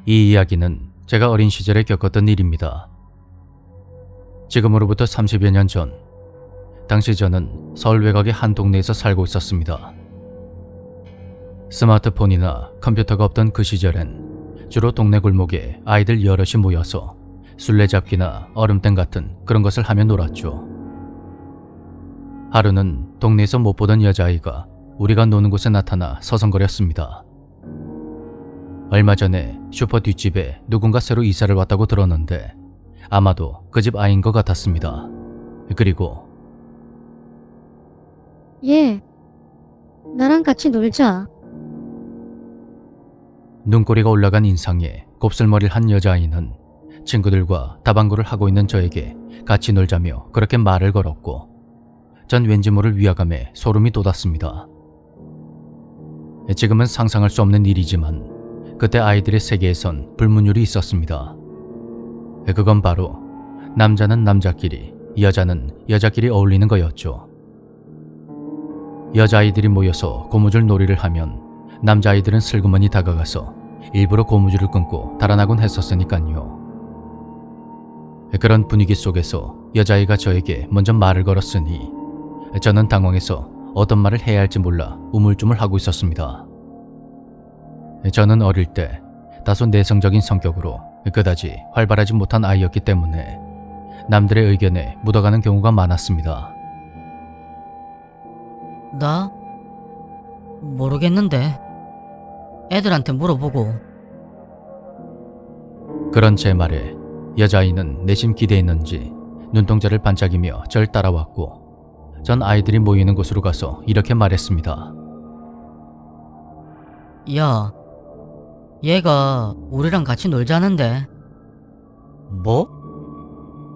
이 이야기는 제가 어린 시절에 겪었던 일입니다. 지금으로부터 30여 년 전, 당시 저는 서울 외곽의 한 동네에서 살고 있었습니다. 스마트폰이나 컴퓨터가 없던 그 시절엔 주로 동네 골목에 아이들 여럿이 모여서 술래잡기나 얼음땡 같은 그런 것을 하며 놀았죠. 하루는 동네에서 못 보던 여자아이가 우리가 노는 곳에 나타나 서성거렸습니다. 얼마 전에 슈퍼 뒷집에 누군가 새로 이사를 왔다고 들었는데 아마도 그 집 아이인 것 같았습니다. 그리고 얘, 나랑 같이 놀자. 눈꼬리가 올라간 인상에 곱슬머리를 한 여자아이는 친구들과 다방구를 하고 있는 저에게 같이 놀자며 그렇게 말을 걸었고 전 왠지 모를 위화감에 소름이 돋았습니다. 지금은 상상할 수 없는 일이지만 그때 아이들의 세계에선 불문율이 있었습니다. 그건 바로 남자는 남자끼리, 여자는 여자끼리 어울리는 거였죠. 여자아이들이 모여서 고무줄 놀이를 하면 남자아이들은 슬그머니 다가가서 일부러 고무줄을 끊고 달아나곤 했었으니까요. 그런 분위기 속에서 여자아이가 저에게 먼저 말을 걸었으니 저는 당황해서 어떤 말을 해야 할지 몰라 우물쭈물하고 있었습니다. 저는 어릴 때 다소 내성적인 성격으로 그다지 활발하지 못한 아이였기 때문에 남들의 의견에 묻어가는 경우가 많았습니다. 나? 모르겠는데. 애들한테 물어보고. 그런 제 말에 여자아이는 내심 기대했는지 눈동자를 반짝이며 절 따라왔고 전 아이들이 모이는 곳으로 가서 이렇게 말했습니다. 야, 얘가 우리랑 같이 놀자는데. 뭐?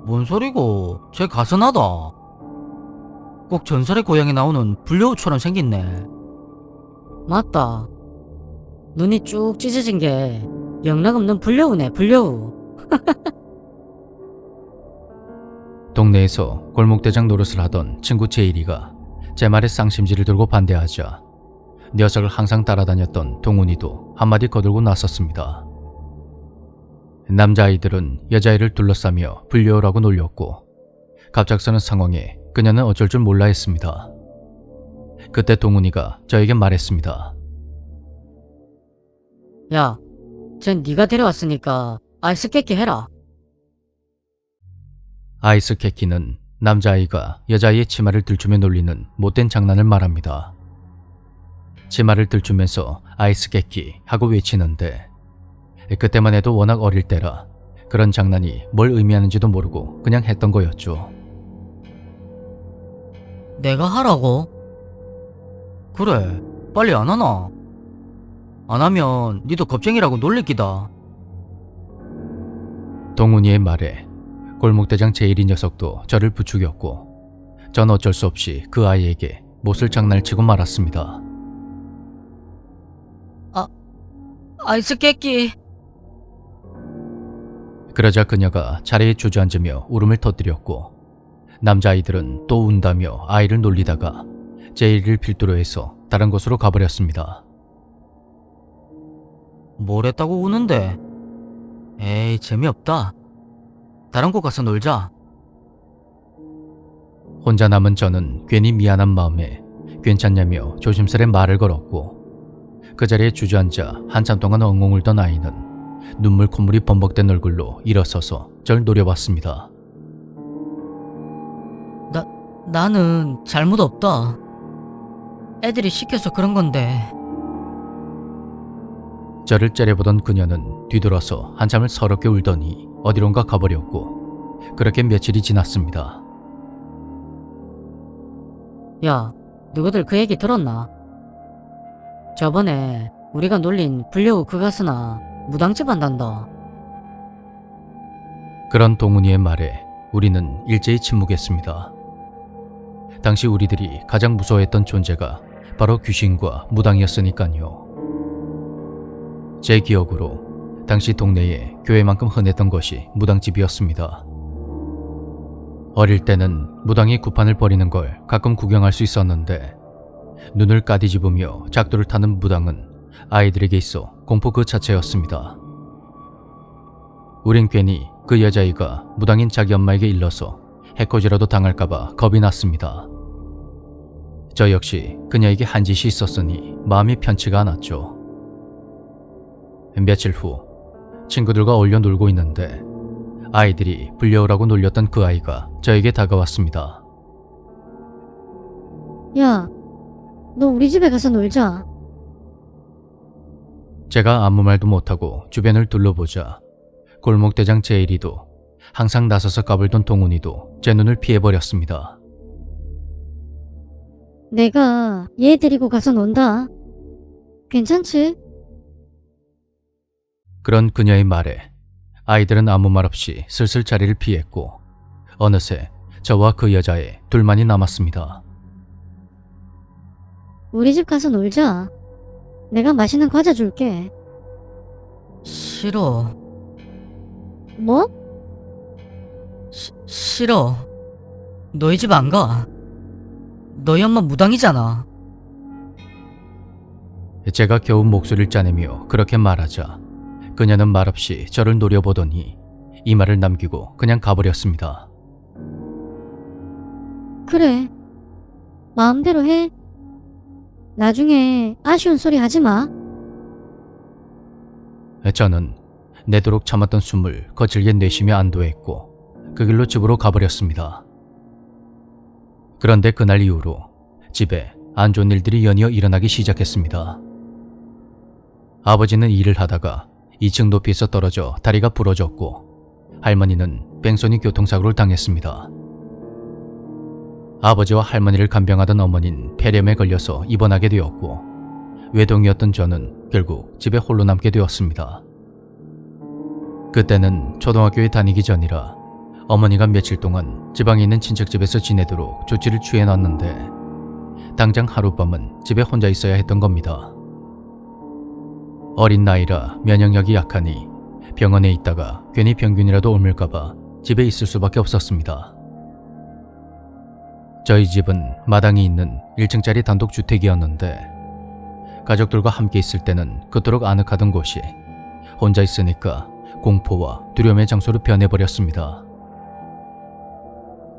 뭔 소리고? 쟤 가서나다. 꼭 전설의 고향에 나오는 불려우처럼 생겼네. 맞다. 눈이 쭉 찢어진 게 영락없는 불려우네, 불려우. 동네에서 골목대장 노릇을 하던 친구 제일이가 제 말에 쌍심지를 들고 반대하자 녀석을 항상 따라다녔던 동훈이도 한마디 거들고 나섰습니다. 남자아이들은 여자아이를 둘러싸며 불려오라고 놀렸고 갑작스런 상황에 그녀는 어쩔 줄 몰라 했습니다. 그때 동훈이가 저에게 말했습니다. 야, 쟨 네가 데려왔으니까 아이스케이크 해라. 아이스케키는 남자아이가 여자아이의 치마를 들추며 놀리는 못된 장난을 말합니다. 치마를 들추면서 아이스케키 하고 외치는데 그때만 해도 워낙 어릴 때라 그런 장난이 뭘 의미하는지도 모르고 그냥 했던 거였죠. 내가 하라고? 그래, 빨리 안 하나? 안 하면 니도 겁쟁이라고 놀릴 기다. 동훈이의 말에 골목대장 제일이 녀석도 저를 부추겼고 전 어쩔 수 없이 그 아이에게 못을 장난을 치고 말았습니다. 아이스케이크. 그러자 그녀가 자리에 주저앉으며 울음을 터뜨렸고 남자아이들은 또 운다며 아이를 놀리다가 제일을 필두로 해서 다른 곳으로 가버렸습니다. 뭘 했다고 우는데? 에이, 재미없다. 다른 곳 가서 놀자. 혼자 남은 저는 괜히 미안한 마음에 괜찮냐며 조심스레 말을 걸었고 그 자리에 주저앉아 한참 동안 엉엉 울던 아이는 눈물 콧물이 범벅된 얼굴로 일어서서 절 노려봤습니다. 나는 잘못 없다. 애들이 시켜서 그런 건데. 저를 째려보던 그녀는 뒤돌아서 한참을 서럽게 울더니 어디론가 가버렸고 그렇게 며칠이 지났습니다. 야, 너희들 그 얘기 들었나? 저번에 우리가 놀린 불려우 그 가수나 무당집 한단다. 그런 동훈이의 말에 우리는 일제히 침묵했습니다. 당시 우리들이 가장 무서워했던 존재가 바로 귀신과 무당이었으니까요. 제 기억으로 당시 동네에 교회만큼 흔했던 것이 무당집이었습니다. 어릴 때는 무당이 구판을 벌이는 걸 가끔 구경할 수 있었는데 눈을 까디집으며 작두를 타는 무당은 아이들에게 있어 공포 그 자체였습니다. 우린 괜히 그 여자아이가 무당인 자기 엄마에게 일러서 해코지라도 당할까봐 겁이 났습니다. 저 역시 그녀에게 한 짓이 있었으니 마음이 편치가 않았죠. 며칠 후 친구들과 어울려 놀고 있는데 아이들이 불려오라고 놀렸던 그 아이가 저에게 다가왔습니다. 야, 너 우리 집에 가서 놀자. 제가 아무 말도 못하고 주변을 둘러보자 골목대장 제일이도 항상 나서서 까불던 동훈이도 제 눈을 피해버렸습니다. 내가 얘 데리고 가서 논다. 괜찮지? 그런 그녀의 말에 아이들은 아무 말 없이 슬슬 자리를 피했고 어느새 저와 그 여자애 둘만이 남았습니다. 우리 집 가서 놀자. 내가 맛있는 과자 줄게. 싫어. 뭐? 싫어. 너희 집 안 가. 너희 엄마 무당이잖아. 제가 겨우 목소리를 짜내며 그렇게 말하자 그녀는 말없이 저를 노려보더니 이 말을 남기고 그냥 가버렸습니다. 그래. 마음대로 해. 나중에 아쉬운 소리 하지 마. 저는 내도록 참았던 숨을 거칠게 내쉬며 안도했고 그 길로 집으로 가버렸습니다. 그런데 그날 이후로 집에 안 좋은 일들이 연이어 일어나기 시작했습니다. 아버지는 일을 하다가 2층 높이에서 떨어져 다리가 부러졌고 할머니는 뺑소니 교통사고를 당했습니다. 아버지와 할머니를 간병하던 어머니는 폐렴에 걸려서 입원하게 되었고 외동이었던 저는 결국 집에 홀로 남게 되었습니다. 그때는 초등학교에 다니기 전이라 어머니가 며칠 동안 지방에 있는 친척집에서 지내도록 조치를 취해놨는데 당장 하룻밤은 집에 혼자 있어야 했던 겁니다. 어린 나이라 면역력이 약하니 병원에 있다가 괜히 병균이라도 옮을까봐 집에 있을 수밖에 없었습니다. 저희 집은 마당이 있는 1층짜리 단독주택이었는데 가족들과 함께 있을 때는 그토록 아늑하던 곳이 혼자 있으니까 공포와 두려움의 장소로 변해버렸습니다.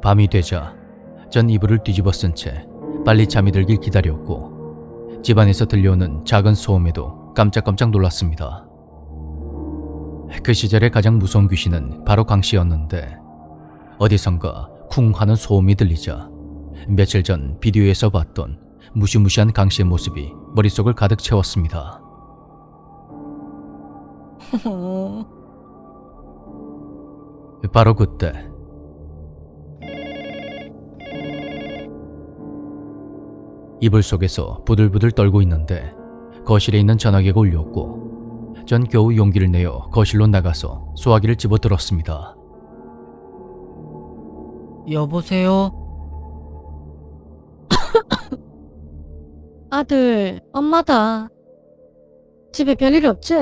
밤이 되자 전 이불을 뒤집어 쓴 채 빨리 잠이 들길 기다렸고 집안에서 들려오는 작은 소음에도 깜짝깜짝 놀랐습니다. 그 시절의 가장 무서운 귀신은 바로 강씨였는데 어디선가 쿵 하는 소음이 들리자 며칠 전 비디오에서 봤던 무시무시한 강씨의 모습이 머릿속을 가득 채웠습니다. 바로 그때 이불 속에서 부들부들 떨고 있는데 거실에 있는 전화기가 울렸고 전 겨우 용기를 내어 거실로 나가서 소화기를 집어들었습니다. 여보세요? 아들, 엄마다. 집에 별일 없지?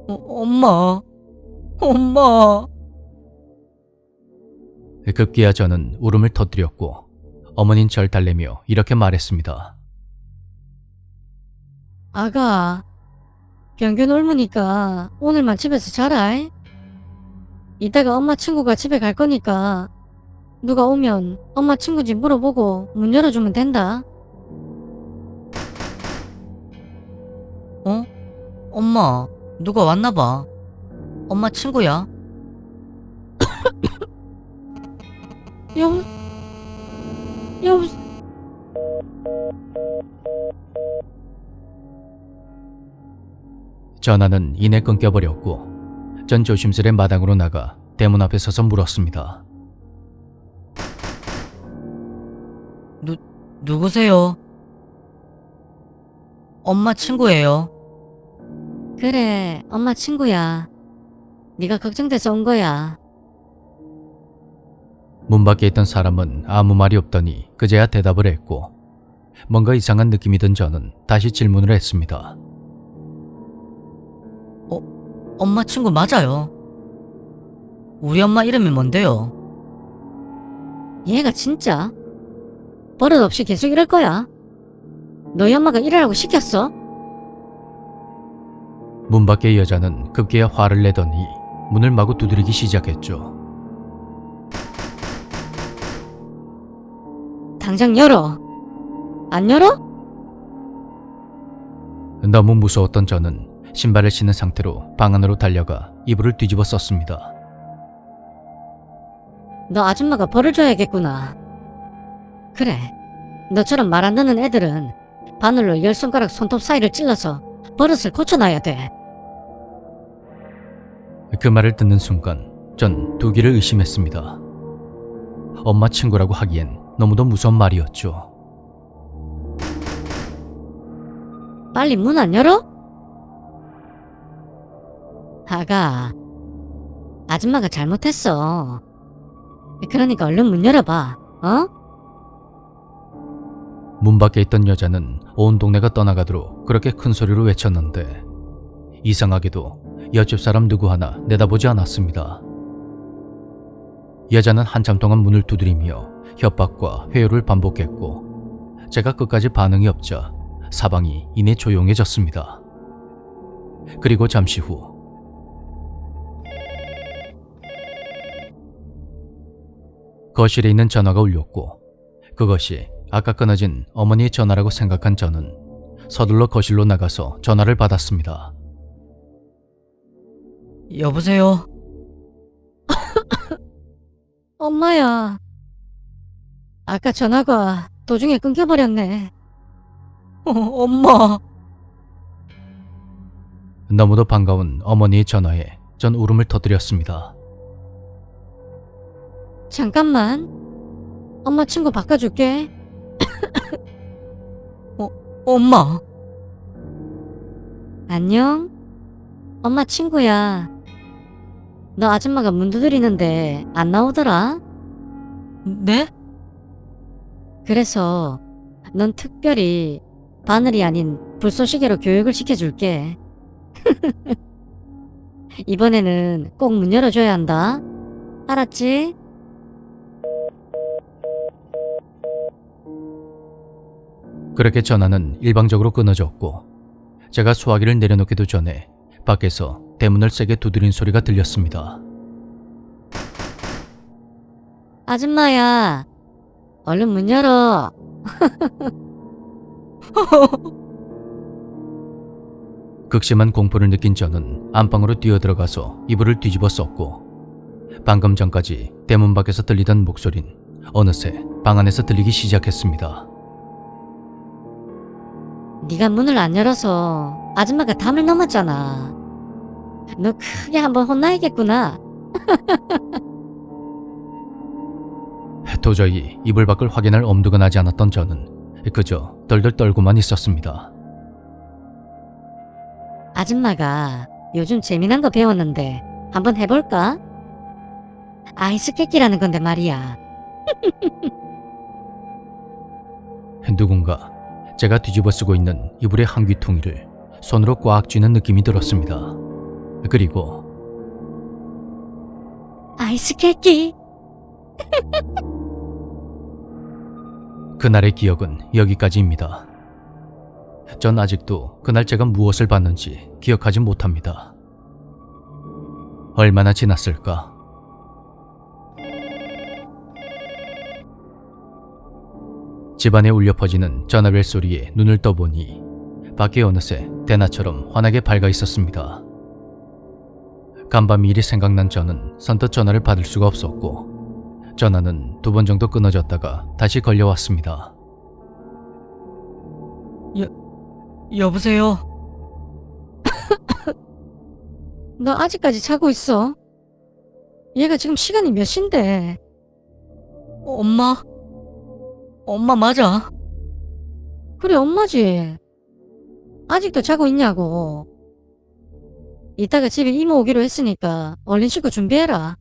엄마. 엄마. 급기야 저는 울음을 터뜨렸고 어머니는 절 달래며 이렇게 말했습니다. 아가, 병균 옮으니까 오늘만 집에서 자라. 이따가 엄마 친구가 집에 갈 거니까 누가 오면 엄마 친구인지 물어보고 문 열어주면 된다. 어? 엄마, 누가 왔나봐. 엄마 친구야? 여보, 여보, 전화는 이내 끊겨버렸고 전 조심스레 마당으로 나가 대문 앞에 서서 물었습니다. 누구세요? 엄마 친구예요. 그래, 엄마 친구야. 네가 걱정돼서 온 거야. 문 밖에 있던 사람은 아무 말이 없더니 그제야 대답을 했고 뭔가 이상한 느낌이 든 저는 다시 질문을 했습니다. 엄마 친구 맞아요. 우리 엄마 이름이 뭔데요? 얘가 진짜 버릇없이 계속 이럴 거야. 너희 엄마가 이러라고 시켰어? 문 밖의 여자는 급기야 화를 내더니 문을 마구 두드리기 시작했죠. 당장 열어. 안 열어? 너무 무서웠던 저는 신발을 신은 상태로 방 안으로 달려가 이불을 뒤집어 썼습니다. 너 아줌마가 벌을 줘야겠구나. 그래. 너처럼 말 안 듣는 애들은 바늘로 10손가락 손톱 사이를 찔러서 버릇을 고쳐놔야 돼. 그 말을 듣는 순간 전 두 귀를 의심했습니다. 엄마 친구라고 하기엔 너무도 무서운 말이었죠. 빨리 문 안 열어? 아가, 아줌마가 잘못했어. 그러니까 얼른 문 열어봐, 어? 문 밖에 있던 여자는 온 동네가 떠나가도록 그렇게 큰 소리로 외쳤는데 이상하게도 옆집 사람 누구 하나 내다보지 않았습니다. 여자는 한참 동안 문을 두드리며 협박과 회유를 반복했고 제가 끝까지 반응이 없자 사방이 이내 조용해졌습니다. 그리고 잠시 후 거실에 있는 전화가 울렸고 그것이 아까 끊어진 어머니의 전화라고 생각한 저는 서둘러 거실로 나가서 전화를 받았습니다. 여보세요? 엄마야. 아까 전화가 도중에 끊겨버렸네. 엄마. 너무도 반가운 어머니의 전화에 전 울음을 터뜨렸습니다. 잠깐만. 엄마 친구 바꿔줄게. 엄마. 안녕? 엄마 친구야. 너 아줌마가 문 두드리는데 안 나오더라? 네? 그래서 넌 특별히 바늘이 아닌 불쏘시개로 교육을 시켜줄게. 이번에는 꼭 문 열어줘야 한다. 알았지? 그렇게 전화는 일방적으로 끊어졌고 제가 수화기를 내려놓기도 전에 밖에서 대문을 세게 두드린 소리가 들렸습니다. 아줌마야. 얼른 문 열어. 극심한 공포를 느낀 저는 안방으로 뛰어들어가서 이불을 뒤집어 썼고 방금 전까지 대문 밖에서 들리던 목소린 어느새 방 안에서 들리기 시작했습니다. 네가 문을 안 열어서 아줌마가 담을 넘었잖아. 너 크게 한번 혼나야겠구나. 도저히 이불 밖을 확인할 엄두가 나지 않았던 저는 그저 덜덜 떨고만 있었습니다. 아줌마가 요즘 재미난 거 배웠는데 한번 해볼까? 아이스케이크라는 건데 말이야. 누군가 제가 뒤집어 쓰고 있는 이불의 한 귀퉁이를 손으로 꽉 쥐는 느낌이 들었습니다. 그리고 아이스케이크. 그날의 기억은 여기까지입니다. 전 아직도 그날 제가 무엇을 봤는지 기억하지 못합니다. 얼마나 지났을까? 집안에 울려 퍼지는 전화벨 소리에 눈을 떠보니 밖에 어느새 대낮처럼 환하게 밝아 있었습니다. 간밤 일이 생각난 저는 선뜻 전화를 받을 수가 없었고 전화는 2번 정도 끊어졌다가 다시 걸려왔습니다. 여보세요? 너 아직까지 자고 있어? 얘가 지금 시간이 몇 시인데? 엄마? 엄마 맞아? 그래, 엄마지. 아직도 자고 있냐고. 이따가 집에 이모 오기로 했으니까 얼른 씻고 준비해라.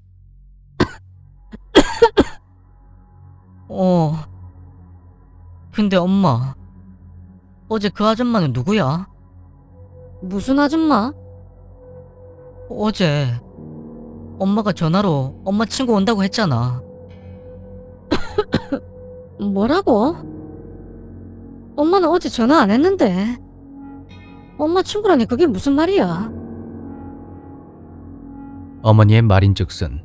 근데 엄마, 어제 그 아줌마는 누구야? 무슨 아줌마? 어제 엄마가 전화로 엄마 친구 온다고 했잖아. 뭐라고? 엄마는 어제 전화 안 했는데. 엄마 친구라니 그게 무슨 말이야? 어머니의 말인즉슨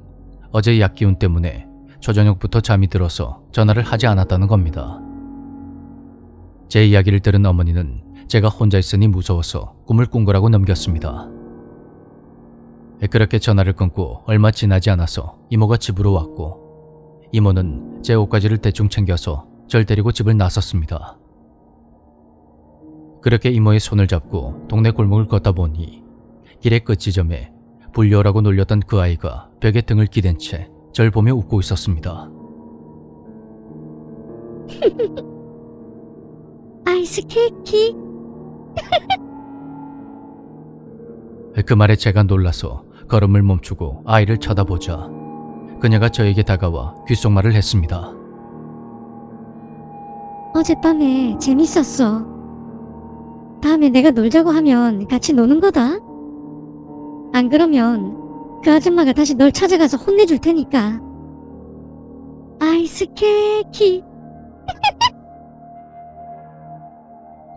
어제 약기운 때문에 초저녁부터 잠이 들어서 전화를 하지 않았다는 겁니다. 제 이야기를 들은 어머니는 제가 혼자 있으니 무서워서 꿈을 꾼 거라고 넘겼습니다. 그렇게 전화를 끊고 얼마 지나지 않아서 이모가 집으로 왔고 이모는 제 옷가지를 대충 챙겨서 절 데리고 집을 나섰습니다. 그렇게 이모의 손을 잡고 동네 골목을 걷다 보니 길의 끝 지점에 불려라고 놀렸던 그 아이가 벽에 등을 기댄 채 절 보며 웃고 있었습니다. 아이스 케이크. 그 말에 제가 놀라서 걸음을 멈추고 아이를 쳐다보자 그녀가 저에게 다가와 귓속말을 했습니다. 어젯밤에 재밌었어. 다음에 내가 놀자고 하면 같이 노는 거다. 안 그러면 그 아줌마가 다시 널 찾아가서 혼내줄 테니까. 아이스 케이크.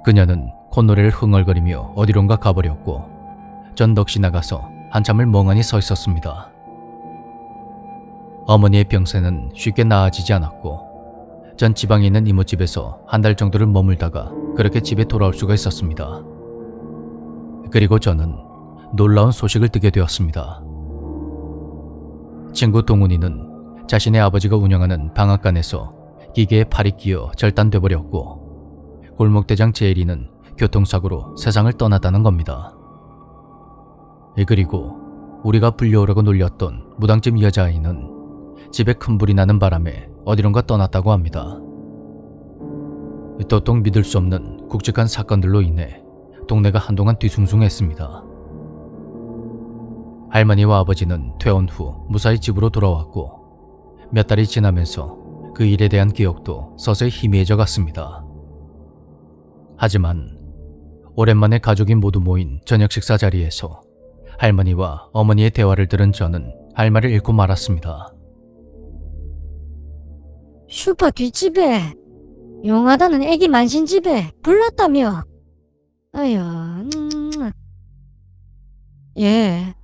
그녀는 콧노래를 흥얼거리며 어디론가 가버렸고 전 넋이 나가서 한참을 멍하니 서 있었습니다. 어머니의 병세는 쉽게 나아지지 않았고 전 지방에 있는 이모집에서 한 달 정도를 머물다가 그렇게 집에 돌아올 수가 있었습니다. 그리고 저는 놀라운 소식을 듣게 되었습니다. 친구 동훈이는 자신의 아버지가 운영하는 방앗간에서 기계에 팔이 끼어 절단돼 버렸고 골목대장 제일이는 교통사고로 세상을 떠났다는 겁니다. 그리고 우리가 불려오라고 놀렸던 무당집 여자아이는 집에 큰 불이 나는 바람에 어디론가 떠났다고 합니다. 도통 믿을 수 없는 굵직한 사건들로 인해 동네가 한동안 뒤숭숭했습니다. 할머니와 아버지는 퇴원 후 무사히 집으로 돌아왔고 몇 달이 지나면서 그 일에 대한 기억도 서서히 희미해져 갔습니다. 하지만 오랜만에 가족이 모두 모인 저녁 식사 자리에서 할머니와 어머니의 대화를 들은 저는 할 말을 잃고 말았습니다. 슈퍼 뒷집에 용하다는 애기 만신집에 불났다며. 아휴. 예.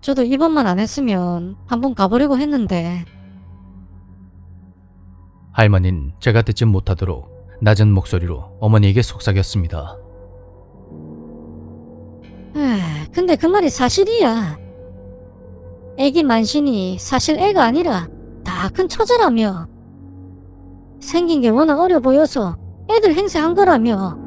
저도 이번만 안 했으면 한번 가보려고 했는데. 할머니는 제가 듣지 못하도록 낮은 목소리로 어머니에게 속삭였습니다. 근데 그 말이 사실이야. 애기 만신이 사실 애가 아니라 다 큰 처자라며. 생긴 게 워낙 어려 보여서 애들 행세한 거라며.